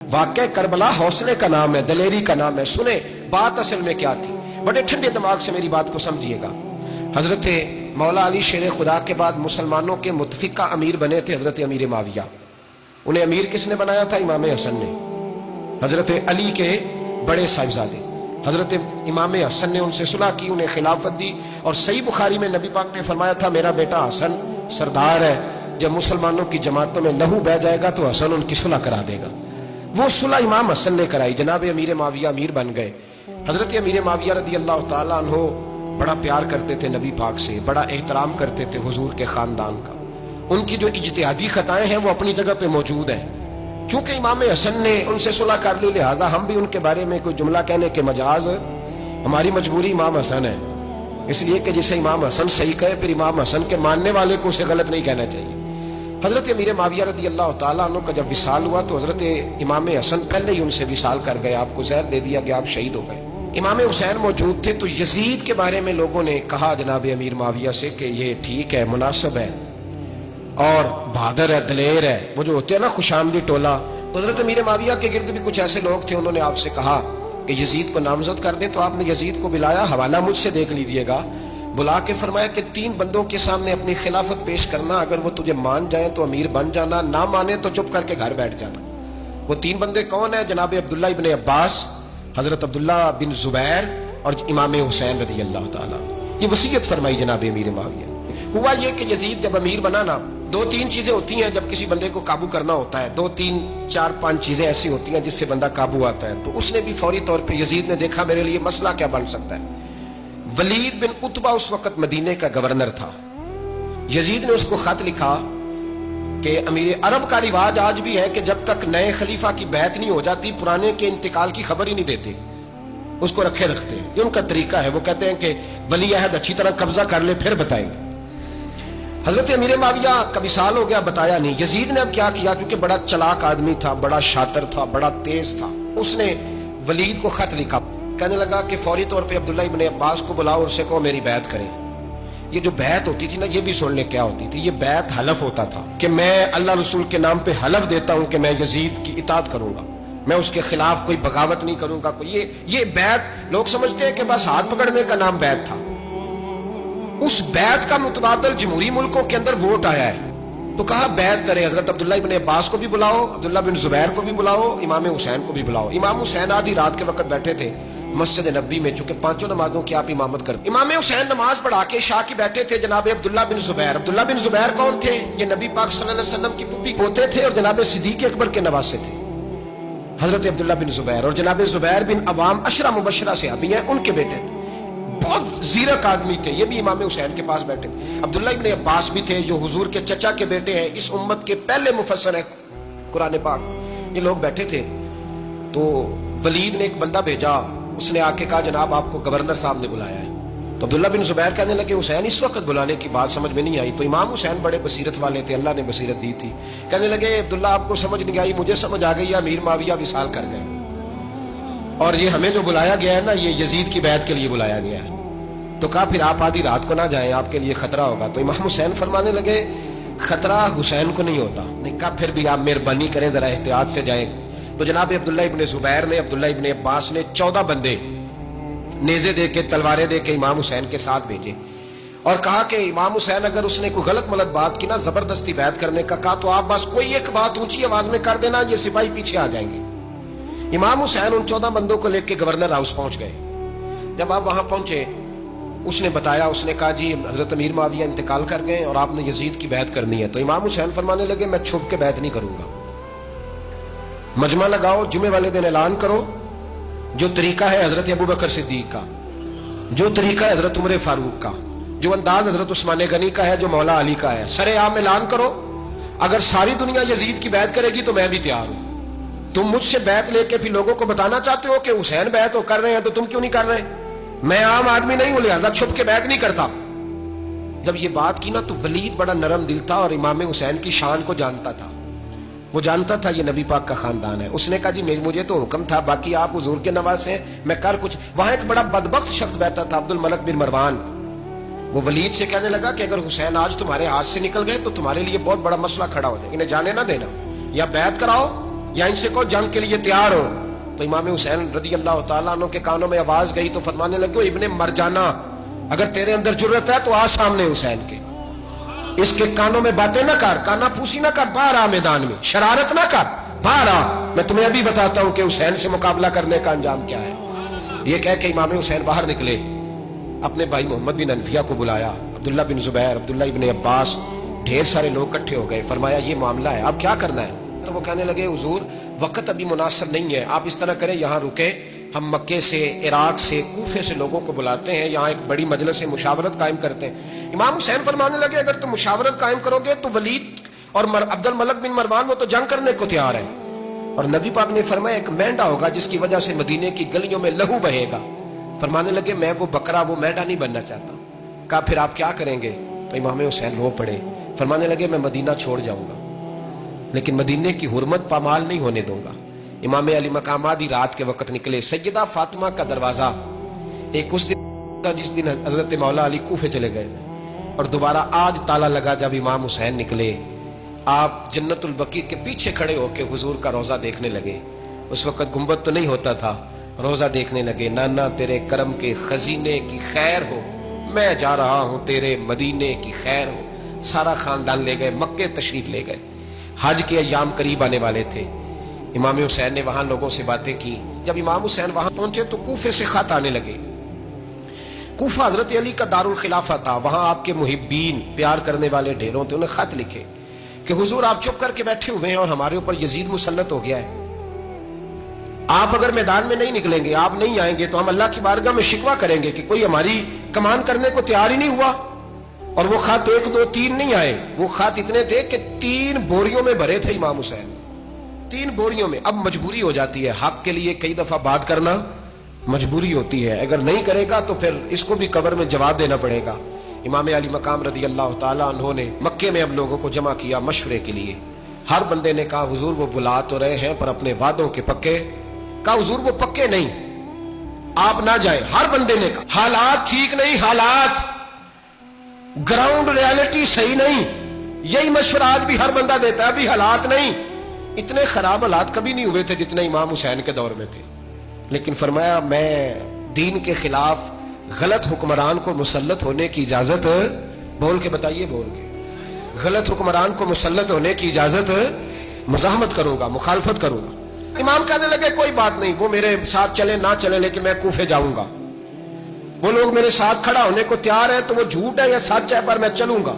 वाक़या करबला हौसले का नाम है, दलेरी का नाम है। सुने बात असल में क्या थी, बड़े ठंडे दिमाग से मेरी बात को समझिएगा। हजरत मौला अली शेर खुदा के बाद मुसलमानों के मुतफिका अमीर बने थे हजरत अमीर माविया। उन्हें अमीर किसने बनाया था? इमाम हसन ने, हजरत अली के बड़े साहिबजादे। हजरत इमाम हसन ने उनसे सुलह की, उन्हें खिलाफत दी। और सही बुखारी में नबी पाक ने फरमाया था, मेरा बेटा हसन सरदार है, जब मुसलमानों की जमातों में लहू बह जाएगा तो हसन उनकी सुलह करा देगा। वो सुलह इमाम हसन ने कराई, जनाब अमीर माविया अमीर बन गए। हजरत अमीर माविया रदी अल्लाह ताला अन्हो बड़ा प्यार करते थे नबी पाक से, बड़ा एहतराम करते थे हुजूर के खानदान का। उनकी जो इज्तिहादी खताएं हैं वो अपनी जगह पे मौजूद हैं। चूंकि इमाम हसन ने उनसे सुलह कर ली, लिहाजा हम भी उनके बारे में कोई जुमला कहने के मजाज, हमारी मजबूरी इमाम हसन है। इसलिए कि जिसे इमाम हसन सही कहे, फिर इमाम हसन के मानने वाले को उसे गलत नहीं कहना चाहिए। हजरत अमीर माविया रदी अल्लाह ताला अन्हु का जब विसाल हुआ तो हजरत इमाम हसन पहले ही उनसे विसाल कर गए, आपको जहर दे दिया गया, आप शहीद हो गए। इमाम हुसैन मौजूद थे। तो यजीद के बारे में लोगों ने कहा जनाब अमीर माविया से कि ये ठीक है, मुनासिब है और बहादुर है, दलेर है, वो जो होते हैं ना खुशामदी टोला। तो हजरत अमीर माविया के गिर्द भी कुछ ऐसे लोग थे, उन्होंने आपसे कहा कि यजीद को नामजद कर दे। तो आपने यजीद को बुलाया, हवाला मुझसे देख लीजिएगा, बुला के फरमाया कि 3 बंदों के सामने अपनी खिलाफत पेश करना, अगर वो तुझे मान जाए तो अमीर बन जाना, ना माने तो चुप करके घर बैठ जाना। वो 3 बंदे कौन है? जनाब अब्दुल्ला इब्न अब्बास, हजरत अब्दुल्ला बिन जुबैर और इमाम हुसैन रदी अल्लाह ताला। ये वसीयत फरमाई जनाब अमीर माविया। हुआ ये कि यजीद जब अमीर बना ना, 2-3 चीजें होती हैं जब किसी बंदे को काबू करना होता है, 2-3-4-5 चीजें ऐसी होती हैं जिससे बंदा काबू आता है। तो उसने भी फौरी तौर पर यजीद ने देखा मेरे लिए मसला क्या बन सकता है। वलीद बिन उतबा उस वक्त मदीने का गवर्नर था। यजीद ने उसको खत लिखा कि अमीर अरब का रिवाज आज भी है कि जब तक नए खलीफा की बैत नहीं हो जाती पुराने के इंतकाल की खबर ही नहीं देते, उसको रखे रखते हैं। ये उनका तरीका है। वो कहते हैं कि वली अहद अच्छी तरह कब्जा कर ले फिर बताएंगे। हजरत अमीर माविया का विसाल हो गया, बताया नहीं। यजीद ने अब क्या किया, क्योंकि बड़ा चलाक आदमी था, बड़ा शातिर था, बड़ा तेज था, उसने वलीद को खत लिखा। कहने लगा कि फौरी तौर पे अब्दुल्ला इब्न अब्बास को बुलाओ, उससे कहो मेरी बैत करें। ये जो बैत होती थी ना, ये भी सुन ले क्या होती थी। ये बैत हलफ होता था कि मैं अल्लाह रसूल के नाम पे हलफ देता हूं कि मैं यजीद की इताअत करूंगा, मैं उसके खिलाफ कोई बगावत नहीं करूंगा। कोई ये बैत लोग समझते हैं कि बस हाथ पकड़ने का नाम बैत था। उस बैत का मुतबादल जमहूरी मुल्कों के अंदर वोट आया है। तो कहा बैत करें, हजरत अब्दुल्ला इब्न अब्बास को भी बुलाओ, अब्दुल्ला बिन जुबैर को भी बुलाओ, इमाम हुसैन को भी बुलाओ। इमाम हुसैन आधी रात के वक्त बैठे थे मस्जिद नबी में, चूंकि 5 नमाजों की आप इमामत करते। इमाम हुसैन नमाज पढ़ा के शाह की बैठे थे जनाब अब्दुल्ला बिन जुबैर। अब्दुल्ला बिन जुबैर कौन थे? ये नबी पाक सल्लल्लाहु अलैहि वसल्लम की पुप्पी पोते थे और जनाब सिद्दीक अकबर के नवासे थे हजरत अब्दुल्ला बिन जुबैर। और जनाब जुबैर बिन अवाम अशरा मुबशरा से अभी हैं, उनके बेटे थे, बहुत जीरक आदमी थे। ये भी इमाम हुसैन के पास बैठे थे। अब्दुल्ला इब्न अब्बास भी थे जो हुजूर के चचा के बेटे हैं, इस उम्मत के पहले मुफस्सिर है कुरान पाक। ये लोग बैठे थे। तो वलीद ने एक बंदा भेजा, उसने आके कहा जनाब आपको गवर्नर साहब ने बुलाया है। तो अब्दुल्ला बिन जुबैर कहने लगे हुसैन इस वक्त बुलाने की बात समझ में नहीं आई। तो इमाम हुसैन बड़े बसीरत वाले थे, अल्लाह ने बसीरत दी थी। कहने लगे अब्दुल्ला आपको समझ नहीं आई, मुझे समझ आ गई, अमीर माविया विसाल कर गए और ये हमें जो बुलाया गया है ना, ये यजीद की बैत के लिए बुलाया गया है। तो कहा फिर आप आधी रात को ना जाएं, आपके लिए खतरा होगा। तो इमाम हुसैन फरमाने लगे खतरा हुसैन को नहीं होता। नहीं कहा फिर भी आप मेहरबानी करें, जरा एहतियात से जाएं। तो जनाब अब्दुल्ला इब्न जुबैर ने, अब्दुल्ला इब्न अब्बास ने 14 बंदे नेज़े दे के, तलवारें दे के इमाम हुसैन के साथ भेजे और कहा कि इमाम हुसैन अगर उसने कोई गलत मलत बात की ना, जबरदस्ती बैत करने का कहा, तो आप बस कोई एक बात ऊंची आवाज में कर देना, ये सिपाही पीछे आ जाएंगे। इमाम हुसैन उन 14 बंदों को लेकर गवर्नर हाउस पहुंच गए। जब आप वहां पहुंचे, उसने बताया, उसने कहा जी हजरत अमीर माविया इंतकाल कर गए और आपने यजीद की बैत करनी है। तो इमाम हुसैन फरमाने लगे मैं छुप के बैत नहीं करूंगा, मजमा लगाओ, जुमे वाले दिन ऐलान करो, जो तरीका है हजरत अबू बकर सिद्दीक का, जो तरीका है हजरत उमर फारूक का, जो अंदाज हजरत उस्मान गनी का है, जो मौला अली का है, सरेआम ऐलान करो। अगर सारी दुनिया यजीद की बैत करेगी तो मैं भी तैयार हूं। तुम मुझसे बैत लेके फिर लोगों को बताना चाहते हो कि हुसैन बैत हो कर रहे हैं, तो तुम क्यों नहीं कर रहे? मैं आम आदमी नहीं हूं, लिहाजा छुप के बैत नहीं करता। जब ये बात की ना, तो वलीद बड़ा नरम दिल था और इमाम हुसैन की शान को जानता था। वो जानता था ये नबी पाक का खानदान है। उसने कहा जी मुझे तो हुक्म था, बाकी आप हुजूर के नवासे हैं, मैं कर कुछ। वहां एक बड़ा बदबख्त शख्स बैठा था, अब्दुल मलिक बिन मरवान। वो वलीद से कहने लगा कि अगर हुसैन आज तुम्हारे हाथ से निकल गए तो तुम्हारे लिए बहुत बड़ा मसला खड़ा हो जाए, इन्हें जाने ना देना, या बैत कराओ या इनसे कहो जंग के लिए तैयार हो। तो इमाम हुसैन रदी अल्लाह तआला अन्हु के कानों में आवाज गई तो फरमाने लगे, इब्ने मरजाना, अगर तेरे अंदर जुर्रत है तो आ सामने हुसैन के, इसके कानों में बातें ना कर, काना पूसी ना कर, बाहर आ मैदान में, शरारत ना कर, बाहर आ, मैं तुम्हें अभी बताता हूं कि हुसैन से मुकाबला करने का अंजाम क्या है। ये कह के इमाम हुसैन बाहर निकले, अपने भाई मोहम्मद बिन अनफिया को बुलाया, अब्दुल्ला बिन जुबैर, अब्दुल्ला इब्ने अब्बास, ढेर सारे लोग इकट्ठे हो गए। फरमाया ये मामला है, अब क्या करना है? तो वो कहने लगे, हुजूर वक्त अभी मुनासिब नहीं है, आप इस तरह करें, यहाँ रुके, हम मक्के से, इराक से, कूफे से लोगों को बुलाते हैं, यहाँ एक बड़ी मजलिस से मुशावरत कायम करते हैं। इमाम हुसैन फरमाने लगे, अगर तुम मुशावरत कायम करोगे तो वलीद और अब्दुल मलिक बिन मरवान वो तो जंग करने को तैयार है, और नबी पाक ने फरमाया एक मेंढा होगा जिसकी वजह से मदीने की गलियों में लहू बहेगा। फरमाने लगे, मैं वो बकरा, वो मेंढा नहीं बनना चाहता। कहा फिर आप क्या करेंगे? तो इमाम हुसैन रो पड़े, फरमाने लगे मैं मदीना छोड़ जाऊंगा, लेकिन मदीने की हुर्मत पामाल नहीं होने दूंगा। इमाम अली मकाम आधी रात के वक्त निकले। सैयदा फातिमा का दरवाजा एक उस दिन था जिस दिन हजरत मौला अली कूफे चले गए, और दोबारा आज ताला लगा जब इमाम हुसैन निकले। आप जन्नतुल बकी के पीछे खड़े होकर हुजूर का रोजा देखने लगे। उस वक्त गुंबद तो नहीं होता था, रोजा देखने लगे। नाना तेरे करम के खजीने की खैर हो, मैं जा रहा हूं तेरे मदीने की खैर हो। सारा खानदान ले गए, मक्के तशरीफ ले गए। हज के अय्याम करीब आने वाले थे। इमाम हुसैन ने वहां लोगों से बातें की। जब इमाम हुसैन वहां पहुंचे तो कूफे से खत आने लगे। कूफा हजरत अली का दारुल खिलाफा था, वहां आपके मुहिब्बीन, प्यार करने वाले ढेरों थे। उन्हें खत लिखे कि हुजूर आप चुप करके बैठे हुए हैं और हमारे ऊपर यजीद मुसल्लत हो गया है। आप अगर मैदान में नहीं निकलेंगे, आप नहीं आएंगे तो हम अल्लाह की बारगाह में शिकवा करेंगे कि कोई हमारी कमान करने को तैयार ही नहीं हुआ। और वो खत 1 2 3 नहीं आए, वो खत इतने थे कि 3 बोरियों में भरे थे इमाम हुसैन, 3 बोरियों में। अब मजबूरी हो जाती है, हक के लिए कई दफा बात करना मजबूरी होती है। अगर नहीं करेगा तो फिर इसको भी कब्र में जवाब देना पड़ेगा। इमाम अली मकाम रदी अल्लाह ताला अन्हु ने मक्के में अब लोगों को जमा किया मशवरे के लिए। हर बंदे ने कहा हुजूर वो बुला तो रहे हैं पर अपने वादों के पक्के। कहा हुजूर वो पक्के नहीं, आप ना जाए। हर बंदे ने कहा हालात ठीक नहीं, हालात ग्राउंड रियलिटी सही नहीं। यही मशवरा आज भी हर बंदा देता है, अभी हालात नहीं। इतने खराब हालात कभी नहीं हुए थे जितने इमाम हुसैन के दौर में थे। लेकिन फरमाया मैं दीन के खिलाफ गलत हुक्मरान को मुसल्लत होने की इजाजत, बोल के बताइए, बोल के, गलत हुक्मरान को मुसल्लत होने की इजाजत मुजाहमत करूंगा, मुखालफत करूंगा। इमाम कहने लगे कोई बात नहीं, वो मेरे साथ चले ना चले लेकिन मैं कूफे जाऊंगा। वो लोग मेरे साथ खड़ा होने को तैयार है तो वो झूठ है या सच है पर मैं चलूंगा।